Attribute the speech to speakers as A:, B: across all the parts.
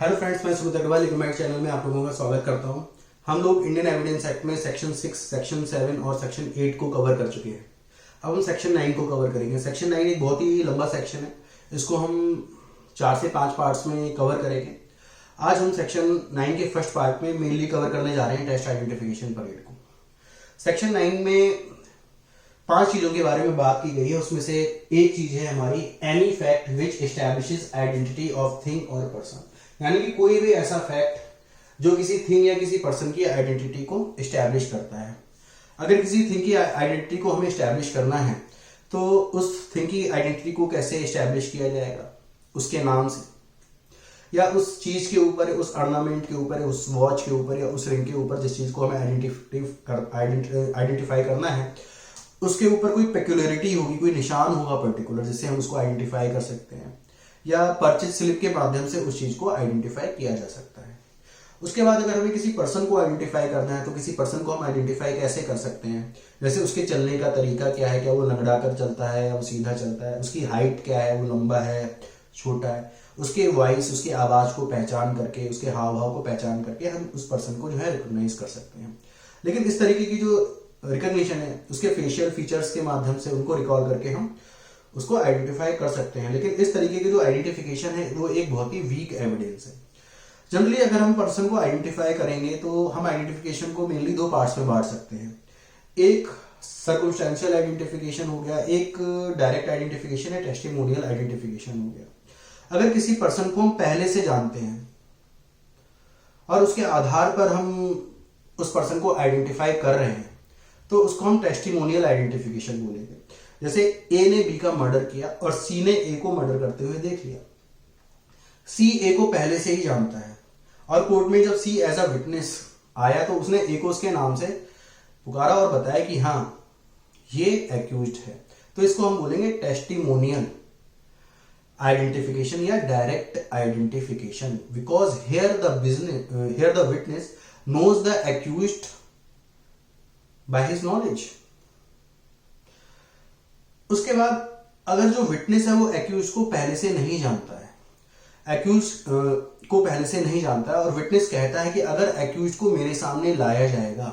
A: Hello friends, मैं Sumit Agarwal economic channel में आप लोगों का स्वागत करता हूं। हम लोग इंडियन एविडेंस एक्ट में सेक्शन 6, सेक्शन 7 और सेक्शन 8 को कवर कर चुके हैं। अब हम सेक्शन 9 को कवर करेंगे। सेक्शन 9 एक बहुत ही लंबा सेक्शन है, इसको हम 4 से 5 पार्ट्स में कवर करेंगे। आज हम सेक्शन 9 के फर्स्ट पार्ट में मेनली कवर करने जा रहे हैं टेस्ट आइडेंटिफिकेशन परेड को। सेक्शन 9 में 5 चीजों के बारे में बात की गई है। उसमें से एक चीज है हमारी any fact which establishes identity of thing और पर्सन, यानी कि कोई भी ऐसा फैक्ट जो किसी थिंग या किसी पर्सन की आइडेंटिटी को एस्टैब्लिश करता है। अगर किसी थिंग की आइडेंटिटी को हमें एस्टैब्लिश करना है तो उस थिंग की आइडेंटिटी को कैसे एस्टैब्लिश किया जाएगा? उसके नाम से, या उस चीज के ऊपर, उस ऑर्नामेंट के ऊपर, उस वॉच के ऊपर या उस रिंग के ऊपर जिस चीज को हमें आइडेंटिफाई करना है उसके ऊपर कोई पेक्युलरिटी होगी, कोई निशान होगा पर्टिकुलर, जिससे हम उसको आइडेंटिफाई कर सकते हैं, या परचेज स्लिप के माध्यम से उस चीज को आइडेंटिफाई किया जा सकता है। उसके बाद अगर हमें किसी पर्सन को आइडेंटिफाई करना है तो किसी पर्सन को हम आइडेंटिफाई कैसे कर सकते हैं? जैसे उसके चलने का तरीका क्या है, क्या वो लंगड़ा कर चलता है या वो सीधा चलता है, उसकी हाइट क्या है, वो लंबा है छोटा है, उसके वॉइस, उसकी आवाज को पहचान करके, उसके हाव भाव को पहचान करके हम उस पर्सन को जो है रिकॉग्नाइज कर सकते हैं। लेकिन इस तरीके की जो रिकॉग्निशन है उसके फेशियल फीचर्स के माध्यम से उनको रिकॉल करके हम उसको आइडेंटिफाई कर सकते हैं। लेकिन इस तरीके की जो आइडेंटिफिकेशन है वो एक बहुत ही वीक एविडेंस है। जनरली अगर हम पर्सन को आइडेंटिफाई करेंगे तो हम आइडेंटिफिकेशन को मेनली 2 पार्ट्स में बांट सकते हैं। एक सर्कमस्टेंशियल आइडेंटिफिकेशन हो गया, एक डायरेक्ट आइडेंटिफिकेशन है, टेस्टिमोनियल आइडेंटिफिकेशन हो गया। अगर किसी पर्सन को हम पहले से जानते हैं और उसके आधार पर हम उस पर्सन को आइडेंटिफाई कर रहे हैं तो उसको हम टेस्टिमोनियल आइडेंटिफिकेशन बोलेंगे। जैसे ए ने बी का मर्डर किया और सी ने ए को मर्डर करते हुए देख लिया। सी ए को पहले से ही जानता है और कोर्ट में जब सी एज अ विटनेस आया तो उसने ए को उसके नाम से पुकारा और बताया कि हाँ ये एक्यूज्ड है, तो इसको हम बोलेंगे टेस्टिमोनियल आइडेंटिफिकेशन या direct identification, because here the witness knows the accused by his knowledge. उसके बाद अगर जो विटनेस है वो एक्यूज को पहले से नहीं जानता है, एक्यूज को पहले से नहीं जानता है और विटनेस कहता है कि अगर एक्यूज को मेरे सामने लाया जाएगा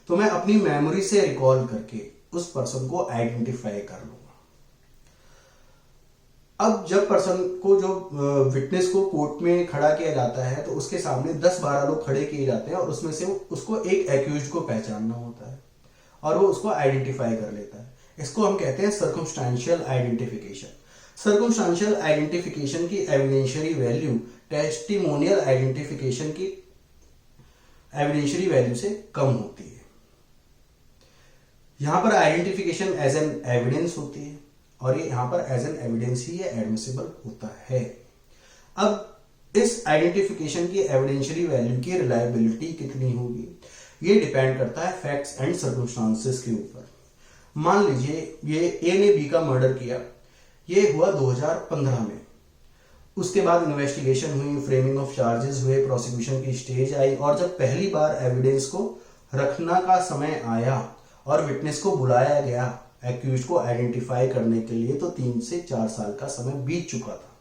A: तो मैं अपनी मेमोरी से रिकॉल करके उस पर्सन को आइडेंटिफाई कर लूंगा। अब जब पर्सन को, जो विटनेस को कोर्ट में खड़ा किया जाता है तो उसके सामने 10-12 लोग खड़े किए जाते हैं और उसमें से उसको एक एक्यूज को पहचानना होता है और वो उसको आइडेंटिफाई कर लेता है। इसको हम कहते हैं सर्कमस्टेंशियल आइडेंटिफिकेशन। सर्कमस्टेंशियल आइडेंटिफिकेशन की एविडेंशियरी वैल्यू टेस्टिमोनियल आइडेंटिफिकेशन की एविडेंशियरी वैल्यू से कम होती है। यहां पर आइडेंटिफिकेशन एज एन एविडेंस होती है और ये यहां पर एज एन एविडेंस ही एडमिसिबल होता है। अब इस आइडेंटिफिकेशन की एविडेंशियरी वैल्यू की रिलायबिलिटी कितनी होगी ये डिपेंड करता है फैक्ट्स एंड सर्कमस्टांसेस के ऊपर। मान लीजिए ये ए ने बी का मर्डर किया, ये हुआ 2015 में। उसके बाद इन्वेस्टिगेशन हुई, फ्रेमिंग ऑफ चार्जेस हुए, प्रोसिक्यूशन की स्टेज आई और जब पहली बार एविडेंस को रखना का समय आया और विटनेस को बुलाया गया एक्यूज को आइडेंटिफाई करने के लिए तो 3 से 4 साल का समय बीत चुका था।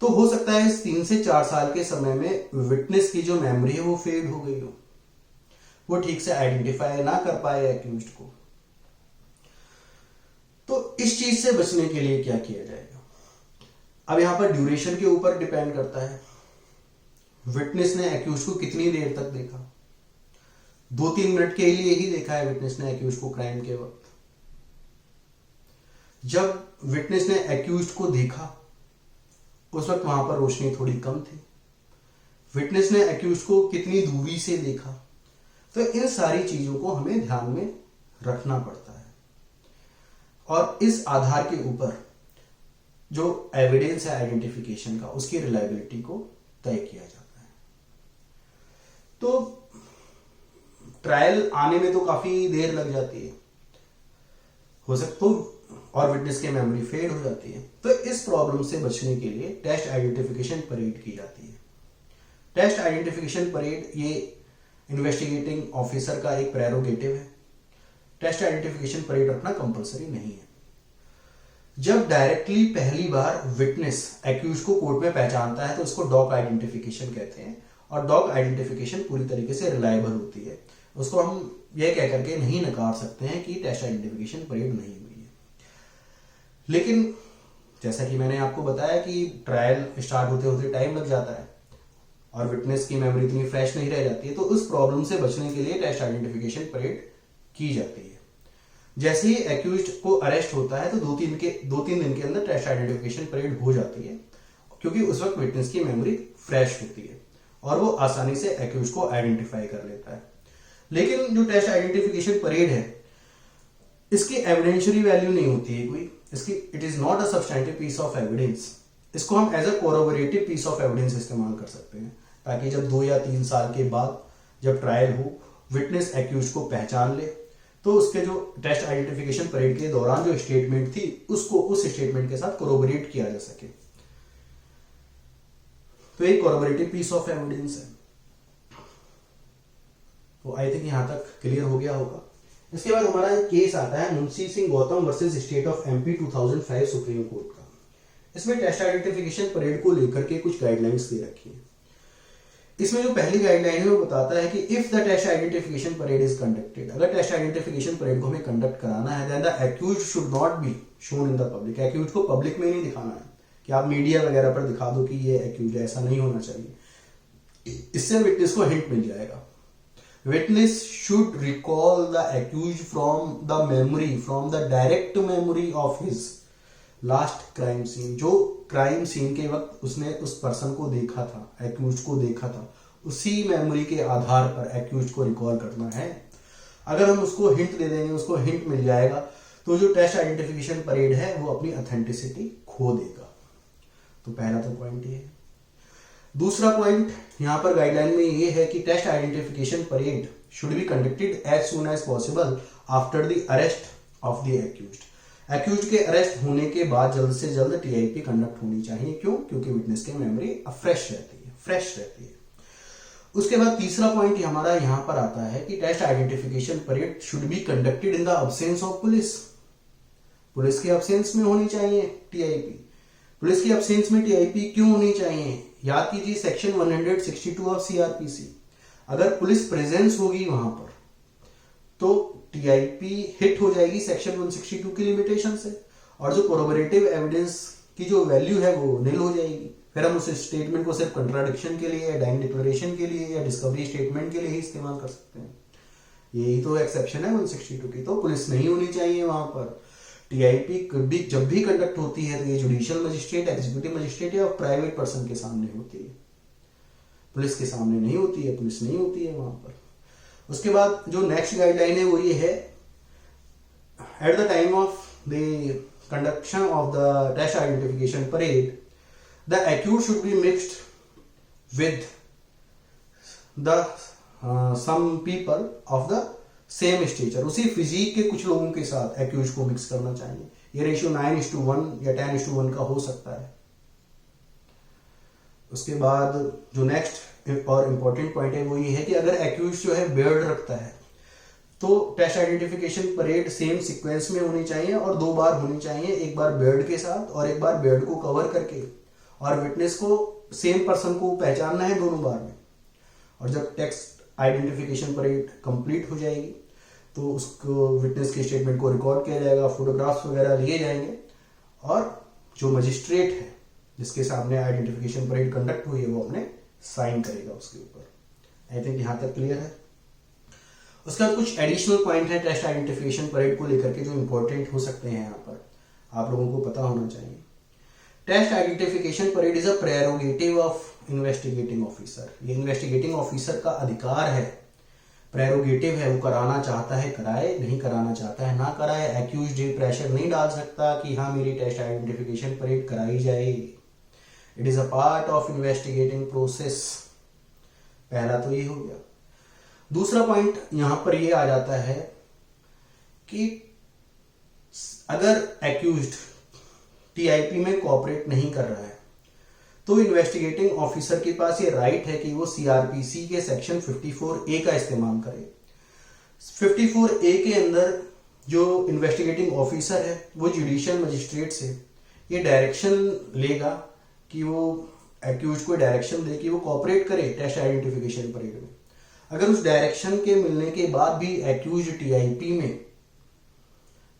A: तो हो सकता है इस 3 से 4 साल के समय में विटनेस की जो मेमोरी है वो फेड हो गई हो, वो ठीक से आइडेंटिफाई ना कर पाए एक्यूज को। तो इस चीज से बचने के लिए क्या किया जाएगा? अब यहां पर ड्यूरेशन के ऊपर डिपेंड करता है। विटनेस ने एक्यूज को कितनी देर तक देखा? 2-3 मिनट के लिए ही देखा है विटनेस ने एक्यूज को क्राइम के वक्त। जब विटनेस ने एक्यूज को देखा उस वक्त वहां पर रोशनी थोड़ी कम थी। विटनेस ने एक्यूज को कितनी दूरी से देखा? तो इन सारी चीजों को हमें ध्यान में रखना पड़ता है और इस आधार के ऊपर जो एविडेंस है आइडेंटिफिकेशन का उसकी रिलायबिलिटी को तय किया जाता है। तो ट्रायल आने में तो काफी देर लग जाती है, हो सकता तो, और विटनेस की मेमोरी फेड हो जाती है। तो इस प्रॉब्लम से बचने के लिए टेस्ट आइडेंटिफिकेशन परेड की जाती है। टेस्ट आइडेंटिफिकेशन परेड ये इन्वेस्टिगेटिंग ऑफिसर का एक प्रेरोगेटिव है। टेस्ट आइडेंटिफिकेशन परेड रखना कंपलसरी नहीं है। जब डायरेक्टली पहली बार विटनेस एक्यूज को कोर्ट में पहचानता है तो इसको डॉग आइडेंटिफिकेशन कहते हैं, और डॉग आइडेंटिफिकेशन पूरी तरीके से रिलायबल होती है। उसको हम यह कह करके नहीं नकार सकते हैं कि टेस्ट आइडेंटिफिकेशन परेड नहीं हुई है। लेकिन जैसा कि मैंने आपको बताया कि ट्रायल स्टार्ट होते होते टाइम लग जाता है और विटनेस की मेमोरी इतनी फ्रेश नहीं रह जाती है, तो उस प्रॉब्लम से बचने के लिए टेस्ट आइडेंटिफिकेशन परेड की जाती है। जैसे ही एक्यूज्ड को अरेस्ट होता है तो दो तीन दिन के अंदर टेस्ट आइडेंटिफिकेशन परेड हो जाती है, क्योंकि उस वक्त विटनेस की मेमोरी फ्रेश होती है और वो आसानी से एक्यूज को आइडेंटिफाई कर लेता है। लेकिन जो टेस्ट आइडेंटिफिकेशन परेड है इसकी एविडेंशियरी वैल्यू नहीं होती है कोई, इसकी it is not a substantive piece of evidence. इसको हम as a corroborative piece of evidence इस्तेमाल कर सकते हैं, ताकि जब 2 या 3 साल के बाद जब ट्रायल हो, विटनेस एक्यूज को पहचान ले, तो उसके जो टेस्ट आइडेंटिफिकेशन परेड के दौरान जो स्टेटमेंट थी उसको उस स्टेटमेंट के साथ कोरोबोरेट किया जा सके। तो एक कोरोबोरेटिव पीस ऑफ एविडेंस है। तो आई थिंक यहां तक क्लियर हो गया होगा। इसके बाद हमारा एक केस आता है Munshi Singh Gautam versus state of MP 2005 supreme court का। इसमें टेस्ट आइडेंटिफिकेशन परेड को लेकर के कुछ गाइडलाइंस दे रखी है। इसमें जो पहली गाइडलाइन है वो बताता है कि if the test identification parade is conducted, अगर टेस्ट आइडेंटिफिकेशन परेड को हमें कंडक्ट कराना है, then the accuse should not be shown in the public. Accuse को पब्लिक में नहीं दिखाना है कि आप मीडिया वगैरह पर दिखा दो कि ये एक्यूज है, ऐसा नहीं होना चाहिए। इससे विटनेस को हिंट मिल जाएगा। Witness should recall the accused from the memory, from the direct memory of his last crime scene। जो क्राइम सीन के वक्त उसने उस पर्सन को देखा था, एक्यूज को देखा था, उसी मेमोरी के आधार पर एक्यूज को रिकॉल करना है। अगर हम उसको हिंट दे देंगे, उसको हिंट मिल जाएगा, तो जो टेस्ट आइडेंटिफिकेशन परेड है वो अपनी ऑथेंटिसिटी खो देगा। तो पहला तो पॉइंट ये है। दूसरा पॉइंट यहां पर गाइडलाइन में ये है कि test identification parade should be conducted as soon as possible after the arrest of the accused. Accused के अरेस्ट होने के बाद जल्द से जल्द टीआईपी कंडक्ट होनी चाहिए। क्यों? क्योंकि विटनेस की मेमोरी फ्रेश रहती है। उसके बाद तीसरा पॉइंट हमारा यहां पर आता है कि test identification parade should be conducted in the absence of police. Police के अब्सेंस में होनी चाहिए टीआईपी। पुलिस की अब्सेंस में टीआईपी क्यों होनी चाहिए? याद कीजिए सेक्शन 162 ऑफ सीआरपीसी। अगर पुलिस प्रेजेंस होगी वहां पर तो टीआईपी हिट हो जाएगी सेक्शन 162 की लिमिटेशन से, और जो कोरोबोरेटिव एविडेंस की जो वैल्यू है वो नील हो जाएगी। फिर हम उस स्टेटमेंट को सिर्फ कंट्राडिक्शन के लिए या डाइंग डिक्लेरेशन के लिए या डिस्कवरी स्टेटमेंट के लिए ही इस्तेमाल कर सकते हैं। यही तो एक्सेप्शन है 162 की। तो पुलिस नहीं होनी चाहिए वहां पर। टीआईपी जब भी कंडक्ट होती है तो ये जुडिशियल मजिस्ट्रेट, एग्जीक्यूटिव मजिस्ट्रेट या प्राइवेट पर्सन के सामने होती है, पुलिस के सामने नहीं होती है। पुलिस नहीं होती है वहां पर। उसके बाद जो नेक्स्ट गाइडलाइन है वो ये है, at the time of the conduction of the test identification parade the accuse should be mixed with the some people of the same stature. उसी फिजिक के कुछ लोगों के साथ एक्यूज को मिक्स करना चाहिए। ये रेशियो 9:1 या 10:1 का हो सकता है। उसके बाद जो नेक्स्ट और इंपॉर्टेंट पॉइंट है वो ये है कि अगर एक्यूज जो है बियर्ड रखता है तो test identification parade same sequence में होनी चाहिए और 2 बार होनी चाहिए, एक बार बियर्ड के साथ और एक बार बियर्ड को कवर करके, और विटनेस को सेम पर्सन को पहचानना है दोनों बार में। और जब टेस्ट आइडेंटिफिकेशन परेड कंप्लीट हो जाएगी तो उसको विटनेस के स्टेटमेंट को रिकॉर्ड किया जाएगा, फोटोग्राफ्स वगैरह लिए जाएंगे, और जो मजिस्ट्रेट है जिसके सामने आइडेंटिफिकेशन परेड कंडक्ट हुई है वो अपने साइन करेगा उसके ऊपर। आई थिंक यहां तक क्लियर है। उसके बाद कुछ एडिशनल पॉइंट है टेस्ट आइडेंटिफिकेशन परेड को लेकर के जो इंपॉर्टेंट हो सकते हैं, यहाँ पर आप लोगों को पता होना चाहिए। Test identification parade is a prerogative of investigating officer. ये इन्वेस्टिगेटिंग ऑफिसर का अधिकार है, प्रेरोगेटिव है। वो कराना चाहता है कराए, नहीं कराना चाहता है ना कराए। एक्यूज्ड प्रेशर नहीं डाल सकता कि हाँ मेरी टेस्ट आइडेंटिफिकेशन परेड कराई जाए। It is a part of investigating process. पहला तो ये हो गया। दूसरा पॉइंट यहां पर ये आ जाता है कि अगर एक्यूज्ड टीआईपी में कोऑपरेट नहीं कर रहा है तो इन्वेस्टिगेटिंग ऑफिसर के पास ये राइट है कि वो सीआरपीसी के सेक्शन 54A का इस्तेमाल करे। 54A के अंदर जो इन्वेस्टिगेटिंग ऑफिसर है वो जुडिशियल मजिस्ट्रेट से ये डायरेक्शन लेगा कि वो एक्यूज को डायरेक्शन दे कि वो कोऑपरेट करे टेस्ट आइडेंटिफिकेशन परेड में। अगर उस डायरेक्शन के मिलने के बाद भी एक्यूज टीआईपी में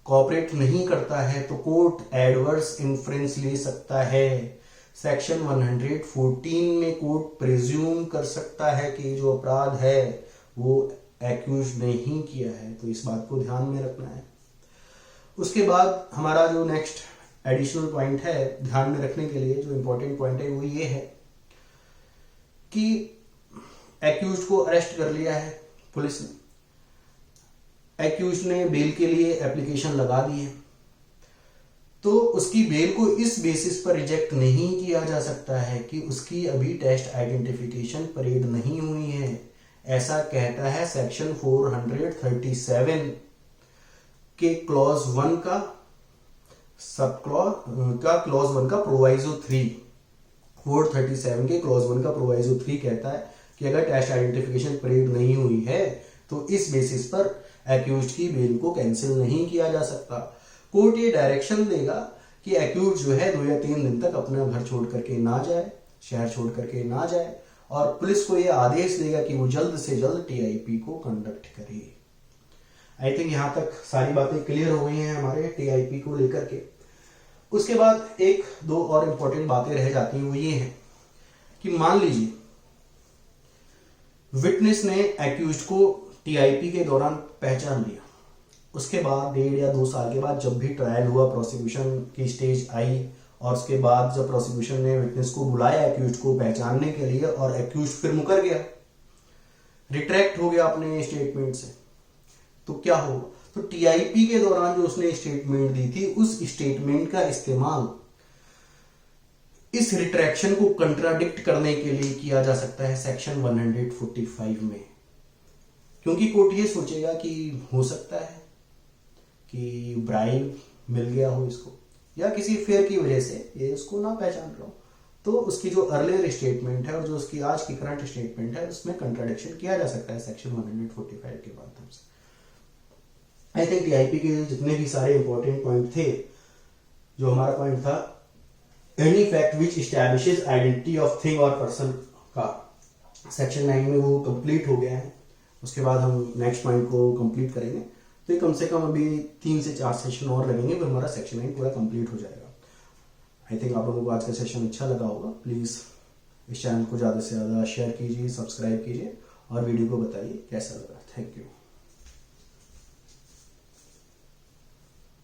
A: कोऑपरेट नहीं करता है तो कोर्ट एडवर्स इन्फ्रेंस ले सकता है। सेक्शन 114 में कोर्ट प्रिज्यूम कर सकता है कि जो अपराध है वो एक्यूज ने ही किया है, तो इस बात को ध्यान में रखना है। उसके बाद हमारा जो नेक्स्ट एडिशनल पॉइंट है ध्यान में रखने के लिए, जो इंपॉर्टेंट पॉइंट है वो ये है कि एक्यूज को अरेस्ट कर लिया है पुलिस ने, एक्यूज ने बेल के लिए एप्लीकेशन लगा दी है, तो उसकी बेल को इस बेसिस पर रिजेक्ट नहीं किया जा सकता है कि उसकी अभी टेस्ट आइडेंटिफिकेशन परेड नहीं हुई है। ऐसा कहता है सेक्शन 437 के क्लॉज 1 का सब क्लॉज 1 का प्रोवाइजो 3, 437 के क्लॉज 1 का प्रोवाइजो 3 कहता है कि अगर टेस्ट आइडेंटिफिकेशन परेड नहीं हुई है तो इस बेसिस पर एक्यूज की बेल को कैंसिल नहीं किया जा सकता। कोर्ट ये डायरेक्शन देगा कि एक्यूज जो है 2 या 3 दिन तक अपना घर छोड़ करके ना जाए, शहर छोड़ करके ना जाए, और पुलिस को ये आदेश देगा कि वो जल्द से जल्द टीआईपी को कंडक्ट करे। आई थिंक यहां तक सारी बातें क्लियर हो गई हैं हमारे टीआईपी को लेकर के। उसके बाद एक दो और इंपॉर्टेंट बातें रह जाती हैं, वो ये है कि मान लीजिए विटनेस ने एक्यूज को टीआईपी के दौरान पहचान लिया, उसके बाद 1.5 या 2 साल के बाद जब भी ट्रायल हुआ, प्रोसिक्यूशन की स्टेज आई, और उसके बाद जब प्रोसिक्यूशन ने विटनेस को बुलाया एक्यूज को पहचानने के लिए और एक्यूज फिर मुकर गया, रिट्रैक्ट हो गया अपने स्टेटमेंट से, तो क्या होगा? तो टीआईपी के दौरान जो उसने स्टेटमेंट दी थी उस स्टेटमेंट का इस्तेमाल इस रिट्रैक्शन को कंट्राडिक्ट करने के लिए किया जा सकता है सेक्शन 145 में, क्योंकि कोर्ट ये सोचेगा कि हो सकता है कि ब्राइब मिल गया हो इसको या किसी फेयर की वजह से ये उसको ना पहचान रहा हो, तो उसकी जो अर्लियर स्टेटमेंट है और जो उसकी आज की करंट स्टेटमेंट है उसमें कंट्राडिक्शन किया जा सकता है सेक्शन 145 के माध्यम से। आई थिंक टीआईपी के जितने भी सारे इंपॉर्टेंट पॉइंट थे, जो हमारा पॉइंट था any fact which establishes identity of thing और पर्सन का, सेक्शन 9 में वो कंप्लीट हो गया है। उसके बाद हम नेक्स्ट पॉइंट को कंप्लीट करेंगे, तो ये कम से कम अभी 3 से 4 सेशन और लगेंगे, फिर हमारा सेक्शन 9 पूरा कंप्लीट हो जाएगा। आई थिंक आप लोगों को आज का सेशन अच्छा लगा होगा। प्लीज़ इस चैनल को ज़्यादा से ज़्यादा शेयर कीजिए, सब्सक्राइब कीजिए और वीडियो को बताइए कैसा लगा। Thank you.